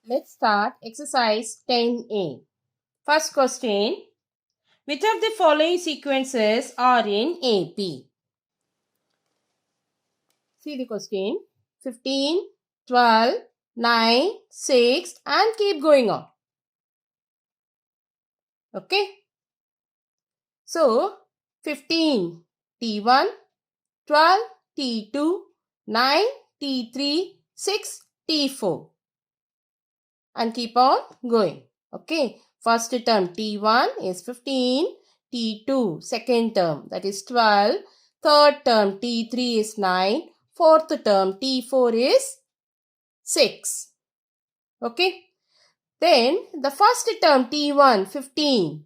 Let's start exercise 10A. First question. Which of the following sequences are in AP? See the question. 15, 12, 9, 6 and keep going on. Okay. So, 15 T1, 12 T2, 9 T3, 6 T4 and keep on going. Okay. First term T1 is 15, T2 second term that is 12, third term T3 is 9, fourth term T4 is 6. Okay. Then the first term T1 15.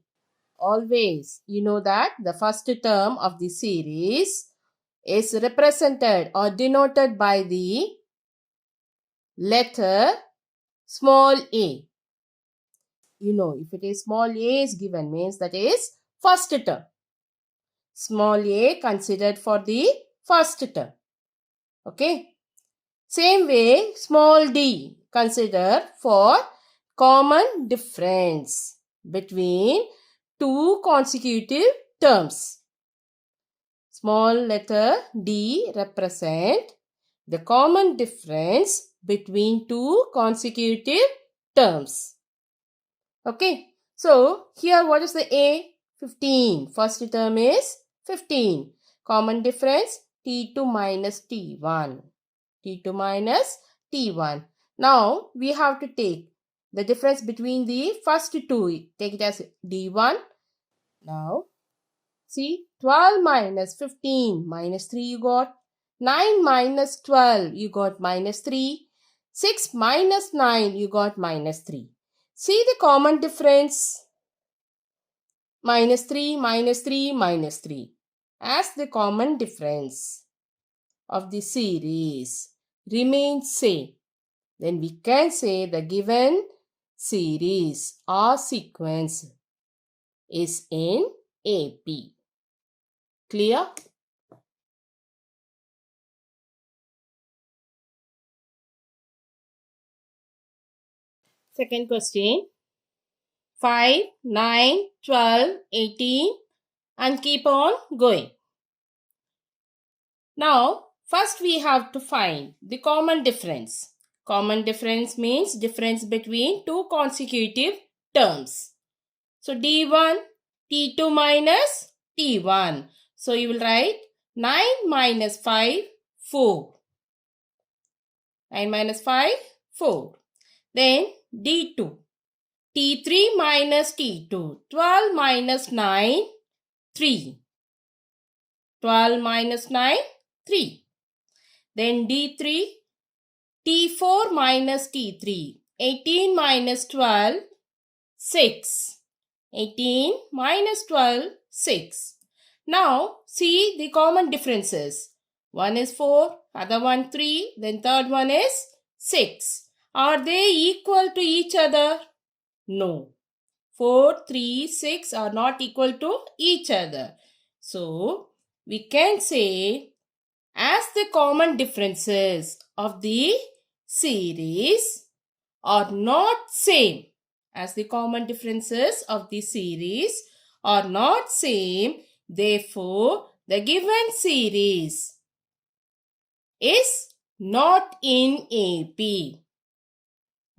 Always you know that the first term of the series is represented or denoted by the letter small a. You know, if it is small a is given means that is first term. Small a considered for the first term. Okay. Same way small d considered for common difference between two consecutive terms. Small letter d represent the common difference between two consecutive terms. Okay. So, here what is the A? 15. First term is 15. Common difference T2 minus T1. T2 minus T1. Now, we have to take the difference between the first two. Take it as D1. Now, see 12 minus 15 minus 3 you got. 9 minus 12 you got minus 3. 6 minus 9 you got minus 3. See the common difference. Minus 3, minus 3, minus 3 as the common difference of the series remains same. Then we can say the given series or sequence is in AP. Clear? Second question. 5, 9, 12, 18 and keep on going. Now, first we have to find the common difference. Common difference means difference between two consecutive terms. So, D1, T2 minus T1. So, you will write 9 minus 5, 4. 9 minus 5, 4. Then, D2. T3 minus T2. 12 minus 9, 3. 12 minus 9, 3. Then D3. T4 minus T3. 18 minus 12, 6. 18 minus 12, 6. Now, see the common differences. One is 4, other one 3, then third one is 6. Are they equal to each other? No. 4, 3, 6 are not equal to each other. So, we can say as the common differences of the series are not same. As the common differences of the series are not same, therefore, the given series is not in AP.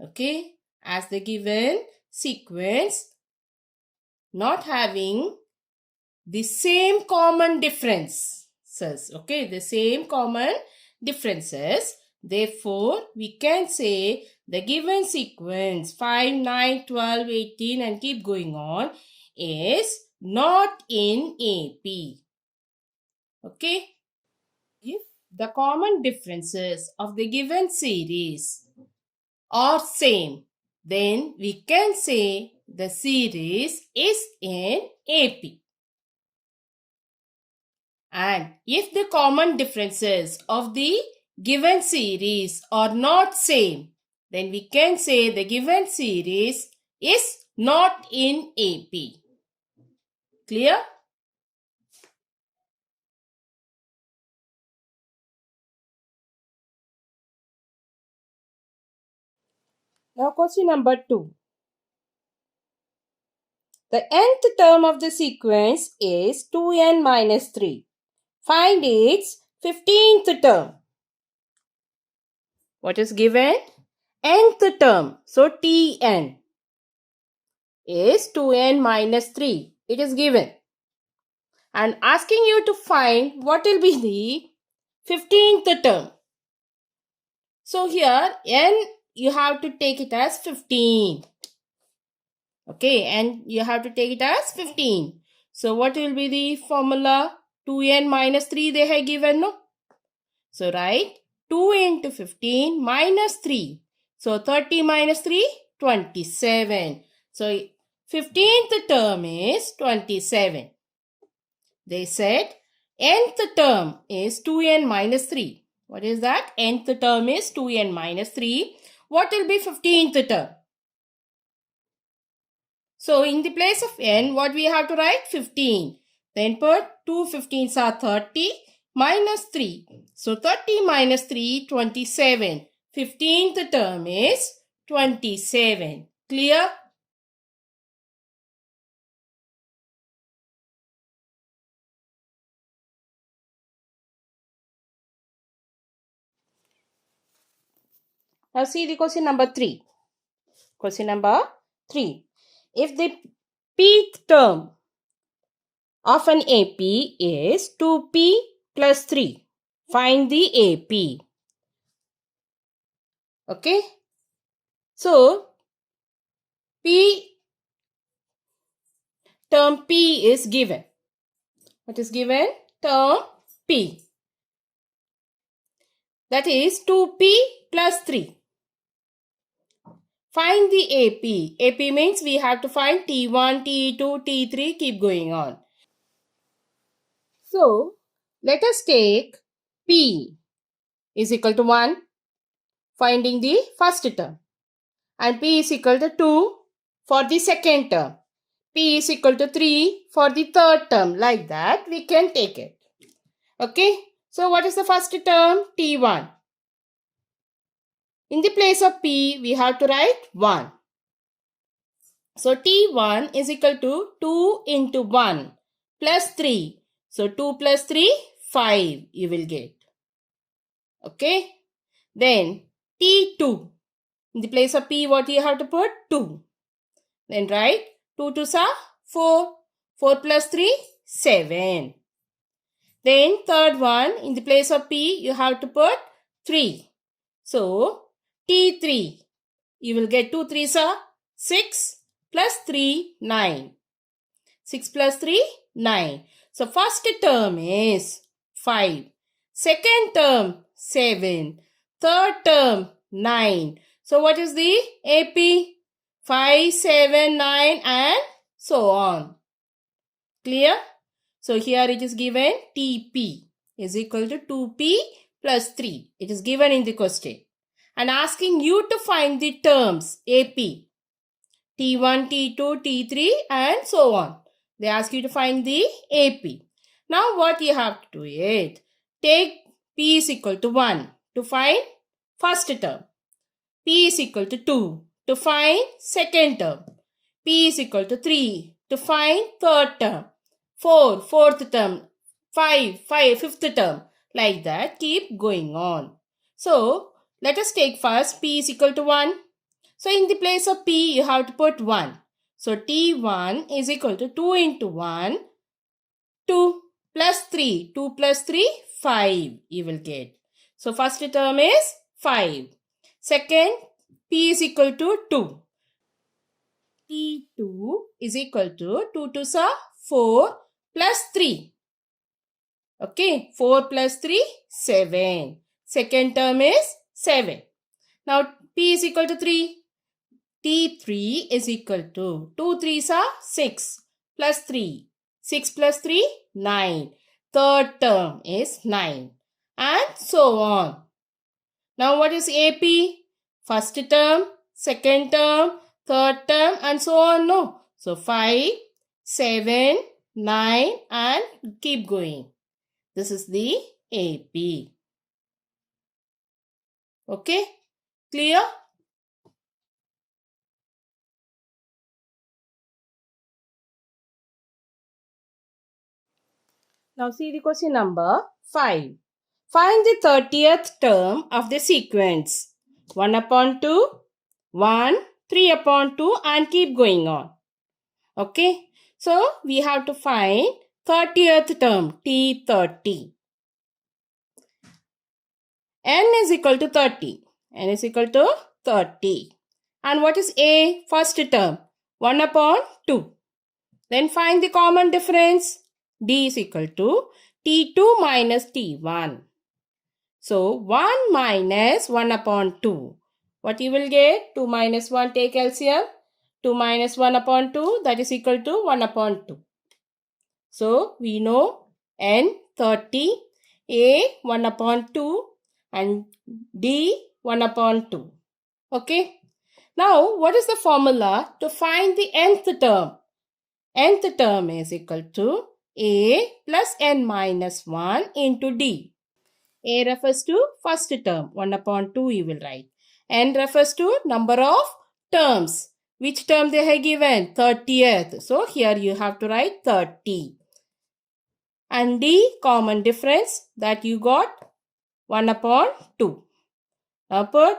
Okay, as the given sequence not having the same common differences. Okay, the same common differences. Therefore, we can say the given sequence 5, 9, 12, 18 and keep going on is not in AP. Okay. If the common differences of the given series are same, then we can say the series is in AP. And if the common differences of the given series are not same, then we can say the given series is not in AP. Clear? Now question number 2. The nth term of the sequence is 2n minus 3. Find its 15th term. What is given? Nth term. So Tn is 2n minus 3. It is given. And asking you to find what will be the 15th term. So here n you have to take it as 15. Okay, and you have to take it as 15. So what will be the formula? 2n minus 3 they have given, no? So write 2 into 15 minus 3. So 30 minus 3, 27. So 15th term is 27. They said nth term is 2n minus 3. What is that? Nth term is 2n minus 3. What will be 15th term? So in the place of n, what we have to write? 15. Then put 2 15s are 30 minus 3. So 30 minus 3, 27. 15th term is 27. Clear? Now see the question number 3. Question number 3. If the pth term of an AP is 2p plus 3, find the AP. Okay. So, P term P is given. What is given? Term P. That is 2p plus 3. Find the AP. AP means we have to find T1, T2, T3, keep going on. So, let us take P is equal to 1, finding the first term. And P is equal to 2 for the second term. P is equal to 3 for the third term. Like that, we can take it. Okay. So, what is the first term? T1. In the place of P, we have to write 1. So, T1 is equal to 2 into 1 plus 3. So, 2 plus 3, 5 you will get. Okay. Then, T2. In the place of P, what you have to put? 2. Then write 2 2s are 4. 4 plus 3, 7. Then, third one, in the place of P, you have to put 3. So, T3. You will get 2 3s are 6 plus 3, 9. 6 plus 3, 9. So, first term is 5. Second term, 7. Third term, 9. So, what is the AP? 5, 7, 9 and so on. Clear? So, here it is given TP is equal to 2P plus 3. It is given in the question. And asking you to find the terms AP. T1, T2, T3 and so on. They ask you to find the AP. Now what you have to do is take P is equal to 1 to find first term. P is equal to 2 to find second term. P is equal to 3 to find third term. 4, fourth term. 5, fifth term. Like that, keep going on. So, let us take first P is equal to 1. So, in the place of P, you have to put 1. So, T1 is equal to 2 into 1, 2 plus 3. 2 plus 3, 5 you will get. So, first term is 5. Second, P is equal to 2. T2 is equal to 2 to 4 plus 3. Okay, 4 plus 3, 7. Second term is 7. Now, P is equal to 3. T3 is equal to 2 3s are 6 plus 3. 6 plus 3, 9. Third term is 9. And so on. Now, what is AP? First term, second term, third term and so on. No. So, 5, 7, 9 and keep going. This is the AP. Okay. Clear? Now see the question number 5. Find the 30th term of the sequence. 1 upon 2, 1, 3 upon 2 and keep going on. Okay. So we have to find 30th term, T30. N is equal to 30. N is equal to 30. And what is A? First term, 1 upon 2. Then find the common difference. D is equal to T2 minus T1. So 1 minus 1 upon 2. What you will get? 2 minus 1, take LCM. 2 minus 1 upon 2, that is equal to 1 upon 2. So we know N 30, A 1 upon 2 and D 1 upon 2. Okay. Now what is the formula to find the nth term? Nth term is equal to A plus N minus 1 into D. A refers to first term, 1 upon 2 you will write. N refers to number of terms. Which term they have given? 30th. So here you have to write 30. And D, common difference that you got 1 upon 2. Now put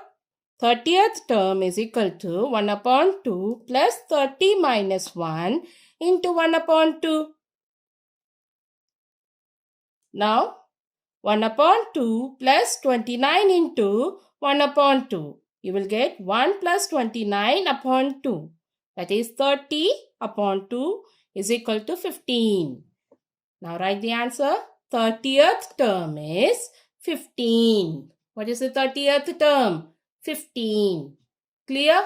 30th term is equal to 1 upon 2 plus 30 minus 1 into 1 upon 2. Now 1 upon 2 plus 29 into 1 upon 2. You will get 1 plus 29 upon 2. That is 30 upon 2 is equal to 15. Now write the answer. 30th term is 15. What is the 30th term? 15. Clear?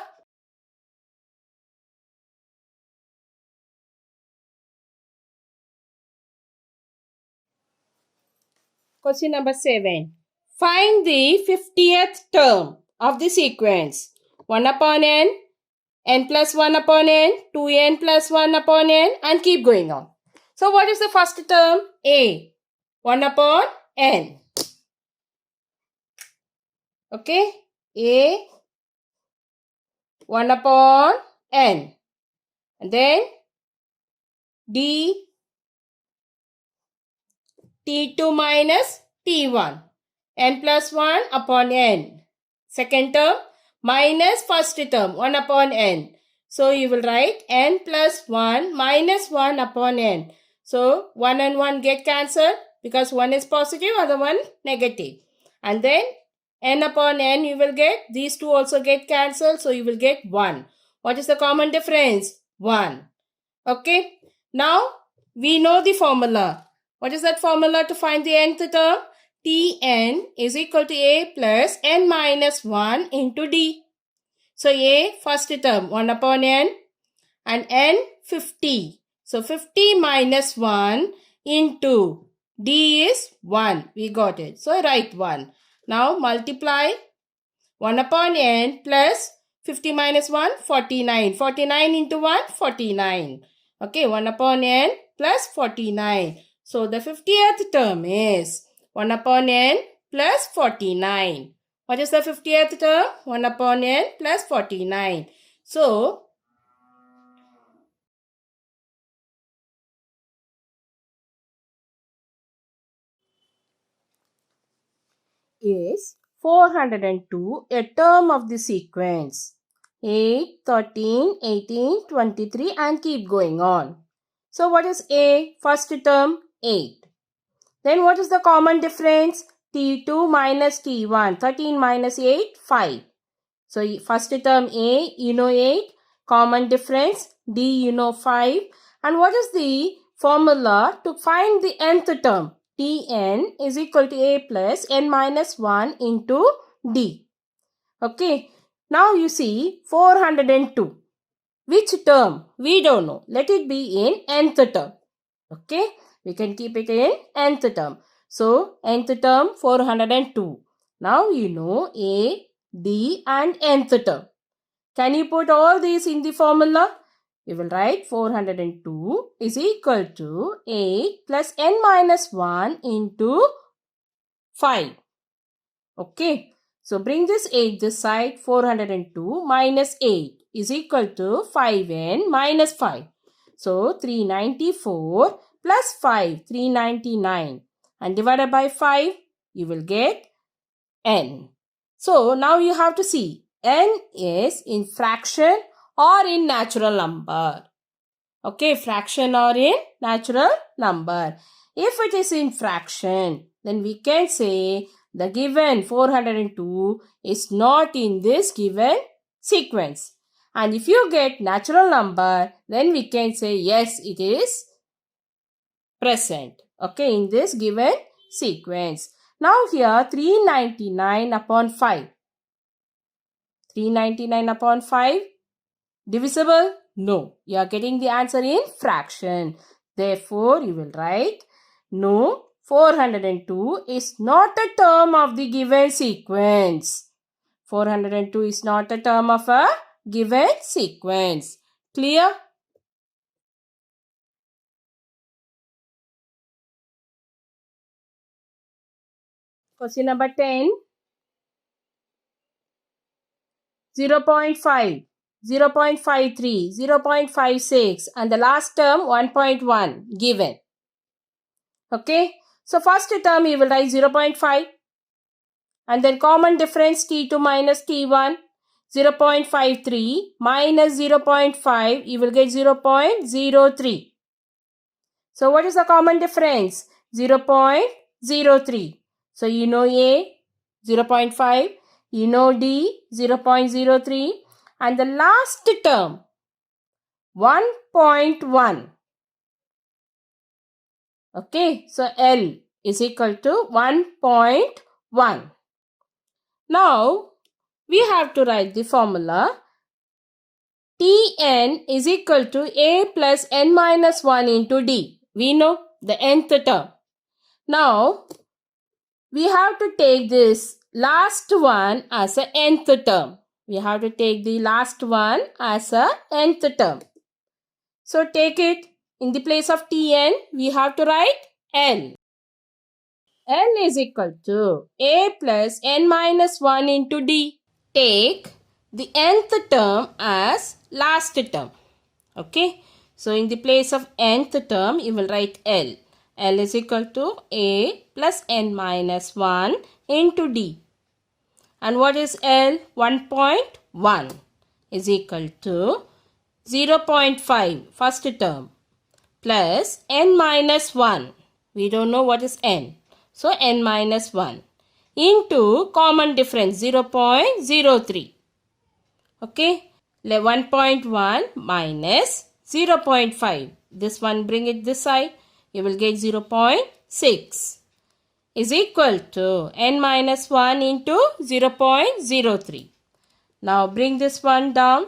Question number 7. Find the 50th term of the sequence. 1 upon n, n plus 1 upon n, 2n plus 1 upon n and keep going on. So what is the first term? A. 1 upon n. Okay. A. 1 upon n. And then D. T2 minus T1. N plus 1 upon n. Second term minus first term 1 upon n. So you will write n plus 1 minus 1 upon n. So 1 and 1 get cancelled because 1 is positive, other one negative. And then n upon n you will get, these two also get cancelled. So you will get 1. What is the common difference? 1. Okay. Now we know the formula. What is that formula to find the nth term? Tn is equal to A plus n minus 1 into D. So A first term 1 upon n and n 50. So 50 minus 1 into D is 1. We got it. So write 1. Now multiply 1 upon n plus 50 minus 1, 49. 49 into 1, 49. Okay, 1 upon n plus 49. So the 50th term is 1 upon n plus 49. What is the 50th term? 1 upon n plus 49. So is 402 a term of the sequence? 8, 13, 18, 23 and keep going on. So what is A? First term 8. Then what is the common difference? T2 minus T1. 13 minus 8, 5. So first term A, you know 8. Common difference D, you know 5. And what is the formula to find the nth term? Tn is equal to A plus n minus 1 into D. Okay. Now you see 402. Which term? We don't know. Let it be in nth term. Okay. We can keep it in nth term. So, nth term 402. Now you know A, D and nth term. Can you put all these in the formula? You will write 402 is equal to 8 plus n minus 1 into 5. Okay. So, bring this 8 this side. 402 minus 8 is equal to 5n minus 5. So, 394 plus 5, 399. And divided by 5, you will get n. So now you have to see n is in fraction or in natural number. Okay, fraction or in natural number. If it is in fraction, then we can say the given 402 is not in this given sequence. And if you get natural number, then we can say yes, it is present. Okay, in this given sequence. Now here 399 upon 5. 399 upon 5 divisible? No. You are getting the answer in fraction. Therefore, you will write no, 402 is not a term of the given sequence. 402 is not a term of a given sequence. Clear? Question number 10. 0.5, 0.53, 0.56 and the last term 1.1 given. Okay. So first term you will write 0.5 and then common difference T2 minus T1. 0.53 minus 0.5 you will get 0.03. So what is the common difference? 0.03. So you know A 0.5, you know D 0.03 and the last term 1.1. Okay, so L is equal to 1.1. Now we have to write the formula. Tn is equal to A plus n minus 1 into D. We know the nth term. Now we have to take this last one as a nth term. We have to take the last one as a nth term. So take it. In the place of Tn, we have to write L. L is equal to A plus n minus 1 into D. Take the nth term as last term. Okay. So in the place of nth term, you will write L. L is equal to A plus n minus 1 into D. And what is L? 1.1 is equal to 0.5 first term plus n minus 1. We don't know what is n. So n minus 1 into common difference 0.03. Okay. 1.1 minus 0.5. This one bring it this side. You will get 0.6 is equal to n minus 1 into 0.03. Now bring this one down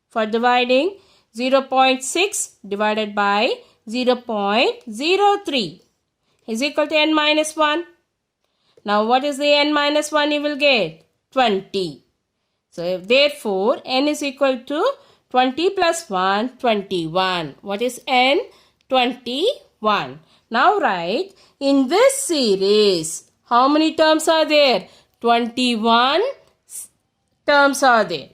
for dividing. 0.6 divided by 0.03 is equal to n minus 1. Now what is the n minus 1 you will get? 20. So therefore n is equal to 20 plus 1, 21. What is n? 21. Now write in this series how many terms are there? 21 terms are there.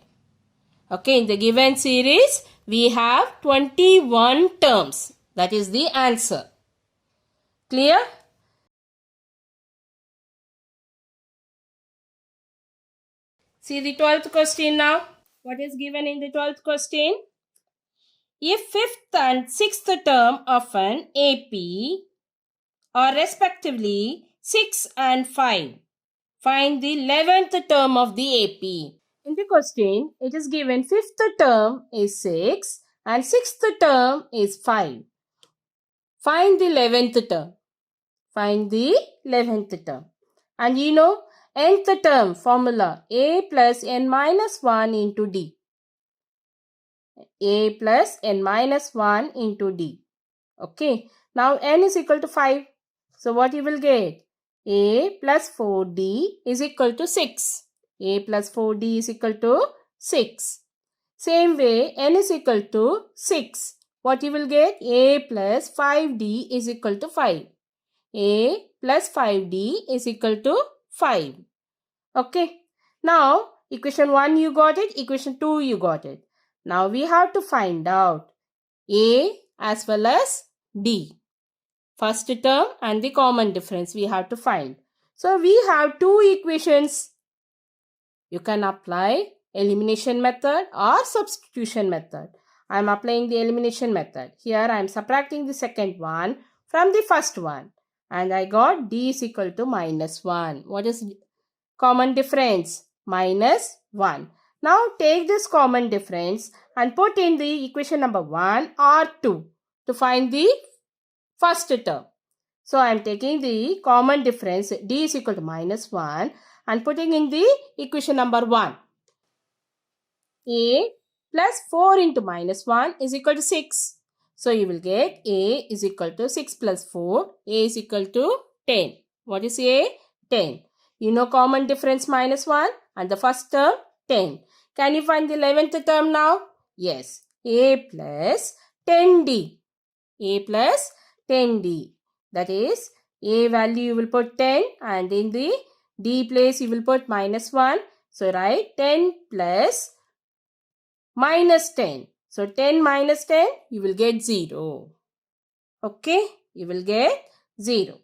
Okay, in the given series we have 21 terms. That is the answer. Clear? See the 12th question now. What is given in the 12th question? If 5th and 6th term of an AP are respectively 6 and 5, find the 11th term of the AP. In the question, it is given 5th term is 6 and 6th term is 5. Find the 11th term. Find the 11th term. And you know, nth term formula A plus n minus 1 into D. A plus n minus 1 into D. Okay. Now n is equal to 5. So what you will get? A plus 4D is equal to 6. A plus 4D is equal to 6. Same way, n is equal to 6. What you will get? A plus 5D is equal to 5. A plus 5D is equal to 5. Okay. Now, equation 1 you got it. Equation 2 you got it. Now, we have to find out A as well as D. First term and the common difference we have to find. So we have two equations. You can apply elimination method or substitution method. I am applying the elimination method. Here I am subtracting the second one from the first one. And I got d is equal to minus 1. What is common difference? Minus 1. Now take this common difference and put in the equation number 1 or 2 to find the first term. So I am taking the common difference d is equal to minus 1 and putting in the equation number 1. A plus 4 into minus 1 is equal to 6. So you will get A is equal to 6 plus 4. A is equal to 10. What is A? 10. You know common difference minus 1 and the first term 10. Can you find the 11th term now? Yes. A plus 10D. A plus 10D. That is, A value you will put 10 and in the D place you will put minus 1. So write 10 plus minus 10. So 10 minus 10, you will get 0. Okay, you will get 0.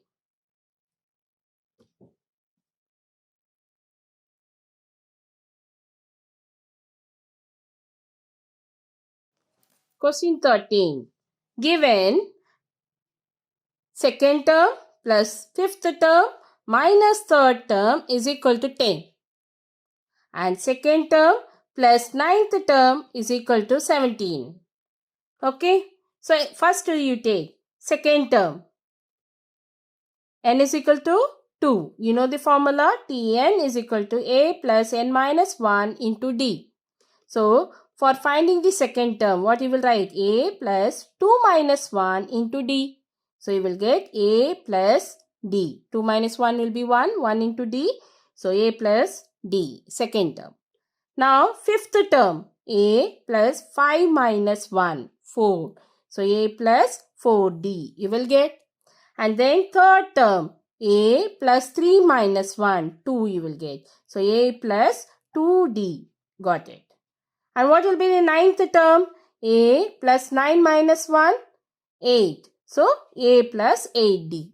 Question 13. Given second term plus fifth term minus third term is equal to 10. And second term plus ninth term is equal to 17. Okay. So first you take second term. N is equal to 2. You know the formula Tn is equal to A plus N minus 1 into D. So for finding the second term, what you will write? A plus 2 minus 1 into D. So you will get A plus D. 2 minus 1 will be 1. 1 into D. So A plus D. Second term. Now fifth term. A plus 5 minus 1. 4. So A plus 4D. You will get. And then third term. A plus 3 minus 1. 2 you will get. So A plus 2D. Got it. And what will be the ninth term? A plus 9 minus 1, 8. So, A plus 8D.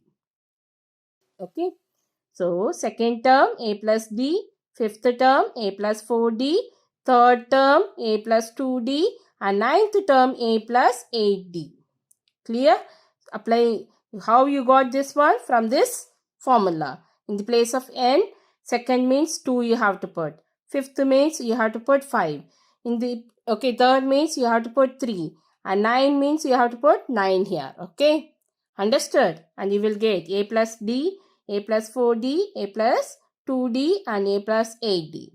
Okay. So, second term, A plus D. Fifth term, A plus 4D. Third term, A plus 2D. And ninth term, A plus 8D. Clear? Apply how you got this one from this formula. In the place of N, second means 2 you have to put. Fifth means you have to put 5. Third means you have to put 3. And 9 means you have to put 9 here. Okay. Understood? And you will get A plus D, A plus 4D, A plus 2D and A plus 8D.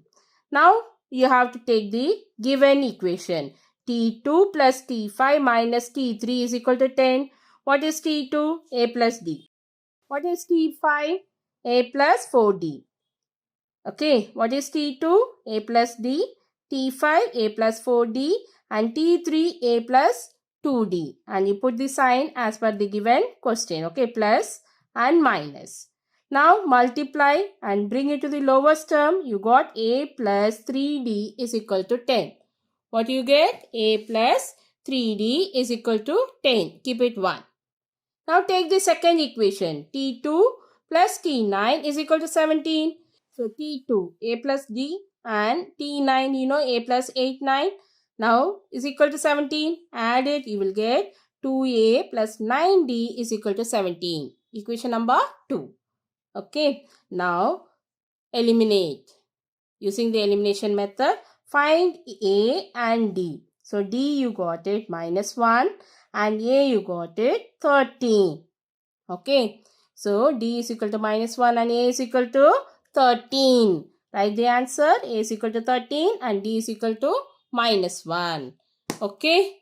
Now you have to take the given equation. T2 plus T5 minus T3 is equal to 10. What is T2? A plus D. What is T5? A plus 4D. Okay. What is T2? A plus D. T5 A plus 4D and T3 A plus 2D. And you put the sign as per the given question. Okay. Plus and minus. Now multiply and bring it to the lowest term. You got A plus 3D is equal to 10. What you get? A plus 3D is equal to 10. Keep it 1. Now take the second equation. T2 plus T9 is equal to 17. So T2 A plus D and T9 you know A plus 8 9 now is equal to 17. Add it, you will get 2A plus 9D is equal to 17. Equation number 2. Okay. Now eliminate. Using the elimination method, find A and D. So D you got it minus 1 and A you got it 13. Okay. So D is equal to minus 1 and A is equal to 13. Write the answer. A is equal to 13 and D is equal to minus 1. Okay.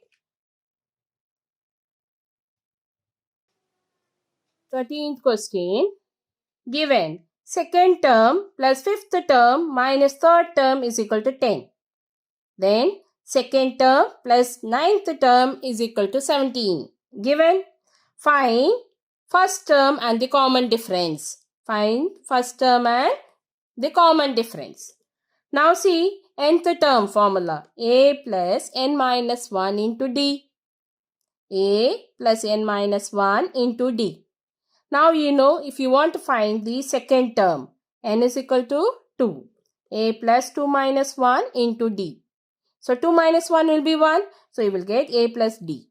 13th question. Given second term plus fifth term minus third term is equal to 10. Then second term plus ninth term is equal to 17. Given, find first term and the common difference. Find first term and the common difference. Now see nth term formula. A plus n minus 1 into D. A plus n minus 1 into D. Now you know if you want to find the second term, n is equal to 2. A plus 2 minus 1 into d. So 2 minus 1 will be 1. So you will get a plus d.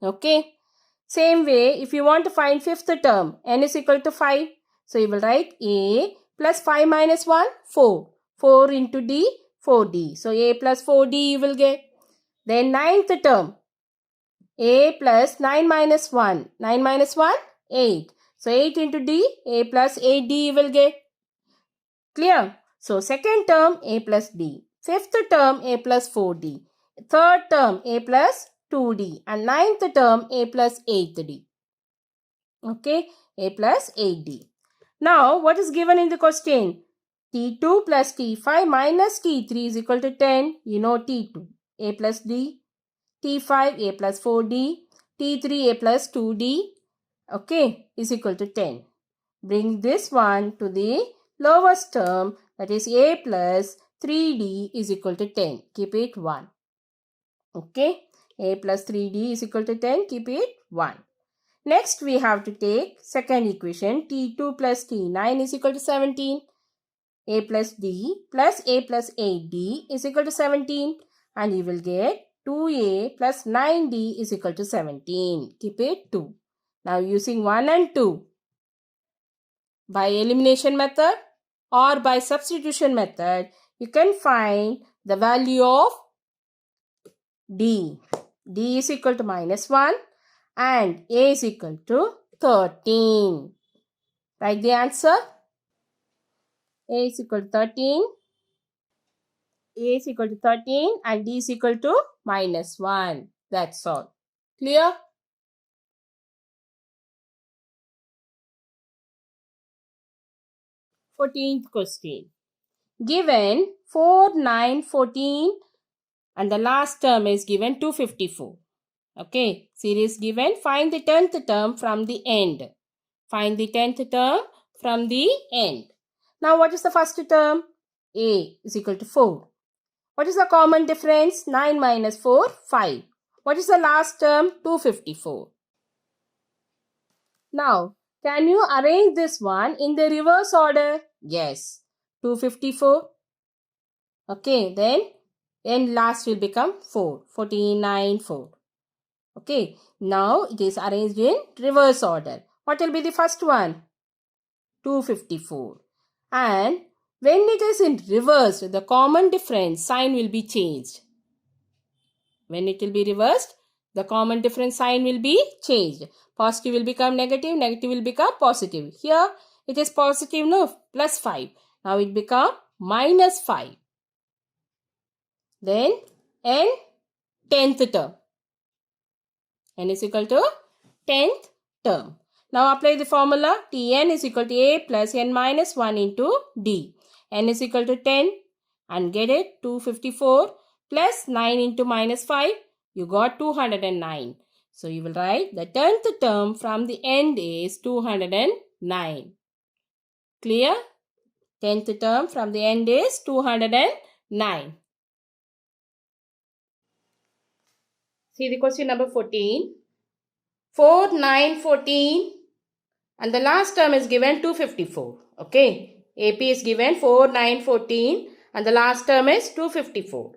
Okay. Same way, if you want to find fifth term, n is equal to 5. So you will write a plus 5 minus 1, 4. 4 into d, 4d. So a plus 4d you will get. Then ninth term, a plus 9 minus 1. 9 minus 1, 8. So 8 into d, a plus 8d you will get. Clear? So second term, a plus d. Fifth term, a plus 4d. Third term, a plus 2d. And ninth term, a plus 8d. Okay, a plus 8d. Now, what is given in the question? T2 plus T5 minus T3 is equal to 10. You know T2, a plus d. T5, a plus 4d. T3, a plus 2d. Okay, is equal to 10. Bring this one to the lowest term, that is a plus 3d is equal to 10. Keep it 1. Okay, a plus 3d is equal to 10. Keep it 1. Next, we have to take second equation. T2 plus T9 is equal to 17. A plus d plus a plus 8d is equal to 17. And you will get 2a plus 9d is equal to 17. Keep it 2. Now, using 1 and 2, by elimination method or by substitution method, you can find the value of d. D is equal to minus 1 and a is equal to 13. Write the answer. A is equal to 13. A is equal to 13 and d is equal to minus 1. That's all. Clear? Fourteenth question. Given 4, 9, 14 and the last term is given 254. Okay, series given. Find the 10th term from the end. Find the 10th term from the end. Now, what is the first term? A is equal to 4. What is the common difference? 9 minus 4, 5. What is the last term? 254. Now, can you arrange this one in the reverse order? Yes. 254. Okay, then last will become 4. 14, 9, 4. Okay, now it is arranged in reverse order. What will be the first one? 254. And when it is in reverse, the common difference sign will be changed. When it will be reversed, the common difference sign will be changed. Positive will become negative, negative will become positive. Here it is positive, no, plus 5. Now it become minus 5. Then n 10th term. N is equal to 10th term. Now apply the formula. Tn is equal to a plus n minus 1 into d. N is equal to 10 and get it 254 plus 9 into minus 5. You got 209. So you will write the 10th term from the end is 209. Clear? 10th term from the end is 209. See the question number 14. 4, 9, 14 and the last term is given 254. Okay. AP is given 4, 9, 14 and the last term is 254.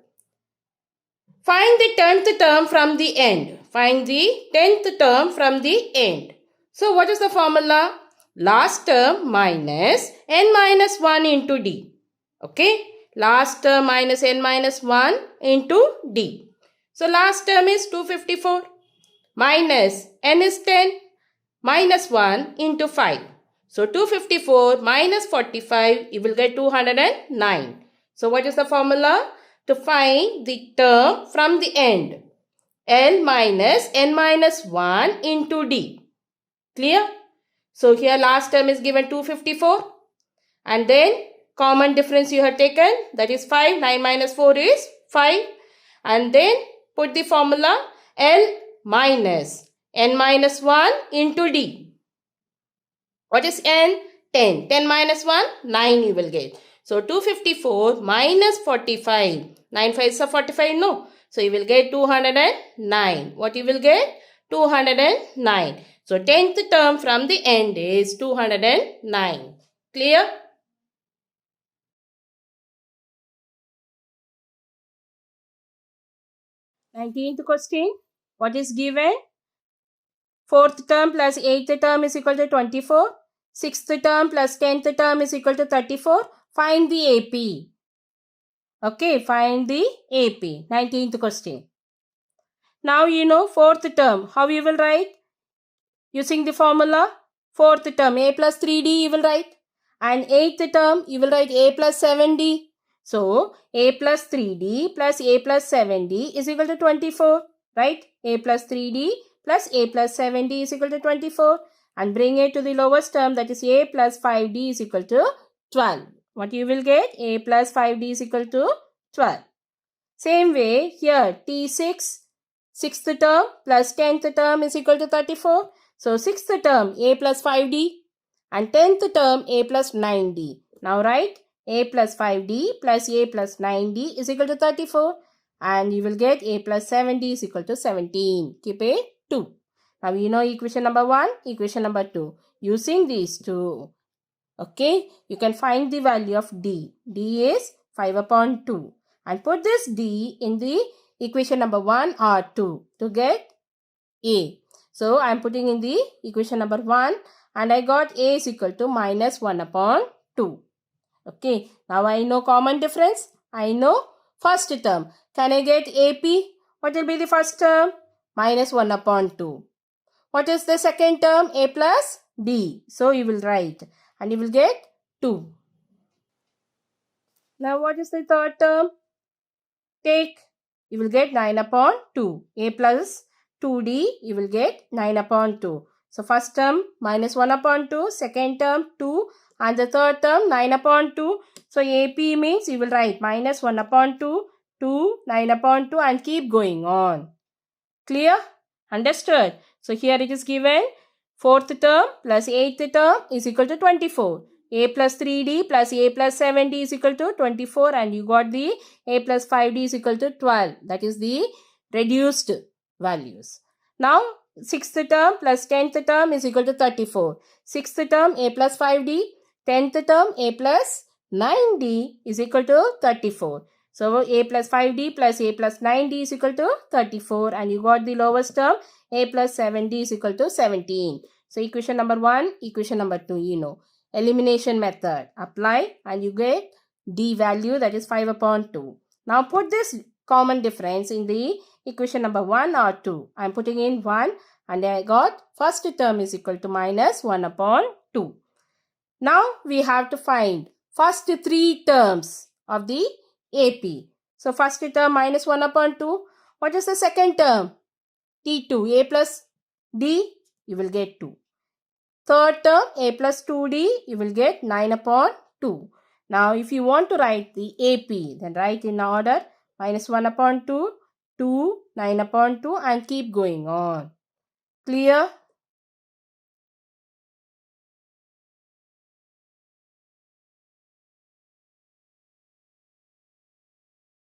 Find the 10th term from the end. Find the 10th term from the end. So what is the formula? Last term minus n minus 1 into d. Okay. Last term minus n minus 1 into d. So last term is 254 minus n is 10 minus 1 into 5. So 254 minus 45, you will get 209. So what is the formula? To find the term from the end. L minus n minus 1 into d. Clear? So here last term is given 254. And then common difference you have taken, that is 5. 9 minus 4 is 5. And then put the formula L minus n minus 1 into d. What is n? 10. 10 minus 1, 9 you will get. So 254 minus 45. 9 5 is 45, no? So you will get 209. What you will get? 209. So 10th term from the end is 209. Clear? 19th question. What is given? 4th term plus 8th term is equal to 24. 6th term plus 10th term is equal to 34. Find the AP. Okay, find the AP. 19th question. Now you know 4th term. How you will write? Using the formula. 4th term a plus 3d you will write. And 8th term you will write a plus 7d. So a plus 3d plus a plus 7d is equal to 24. Right? A plus 3d plus a plus 7d is equal to 24. And bring it to the lowest term, that is a plus 5d is equal to 12. What you will get? A plus 5d is equal to 12. Same way here T6, 6th term plus 10th term is equal to 34. So 6th term a plus 5d and 10th term a plus 9d. Now write a plus 5d plus a plus 9d is equal to 34 and you will get a plus 7d is equal to 17. Keep a 2. Now you know equation number 1, equation number 2. Using these two, okay, you can find the value of d. D is 5 upon 2. And put this d in the equation number 1 or 2 to get a. So I am putting in the equation number 1 and I got a is equal to minus 1 upon 2. Okay, now I know common difference. I know first term. Can I get AP? What will be the first term? Minus 1 upon 2. What is the second term? A plus D. So you will write and you will get 2. Now what is the third term? Take, you will get 9 upon 2. A plus 2D, you will get 9 upon 2. So first term minus 1 upon 2, second term 2 and the third term 9 upon 2. So AP means you will write minus 1 upon 2, 2, 9 upon 2 and keep going on. Clear? Understood? So here it is given 4th term plus 8th term is equal to 24. A plus 3d plus a plus 7d is equal to 24 and you got the a plus 5d is equal to 12. That is the reduced values. Now 6th term plus 10th term is equal to 34. 6th term a plus 5d, 10th term a plus 9d is equal to 34. So a plus 5d plus a plus 9d is equal to 34 and you got the lowest term a plus 7d is equal to 17. So equation number 1, equation number 2 you know. Elimination method. Apply and you get d value, that is 5 upon 2. Now put this common difference in the equation number 1 or 2. I am putting in 1 and I got first term is equal to minus 1 upon 2. Now we have to find first 3 terms of the AP. So first term minus 1 upon 2. What is the second term? T2, a plus d, you will get 2. Third term, a plus 2d, you will get 9 upon 2. Now, if you want to write the AP, then write in order minus 1 upon 2, 2, 9 upon 2 and keep going on. Clear?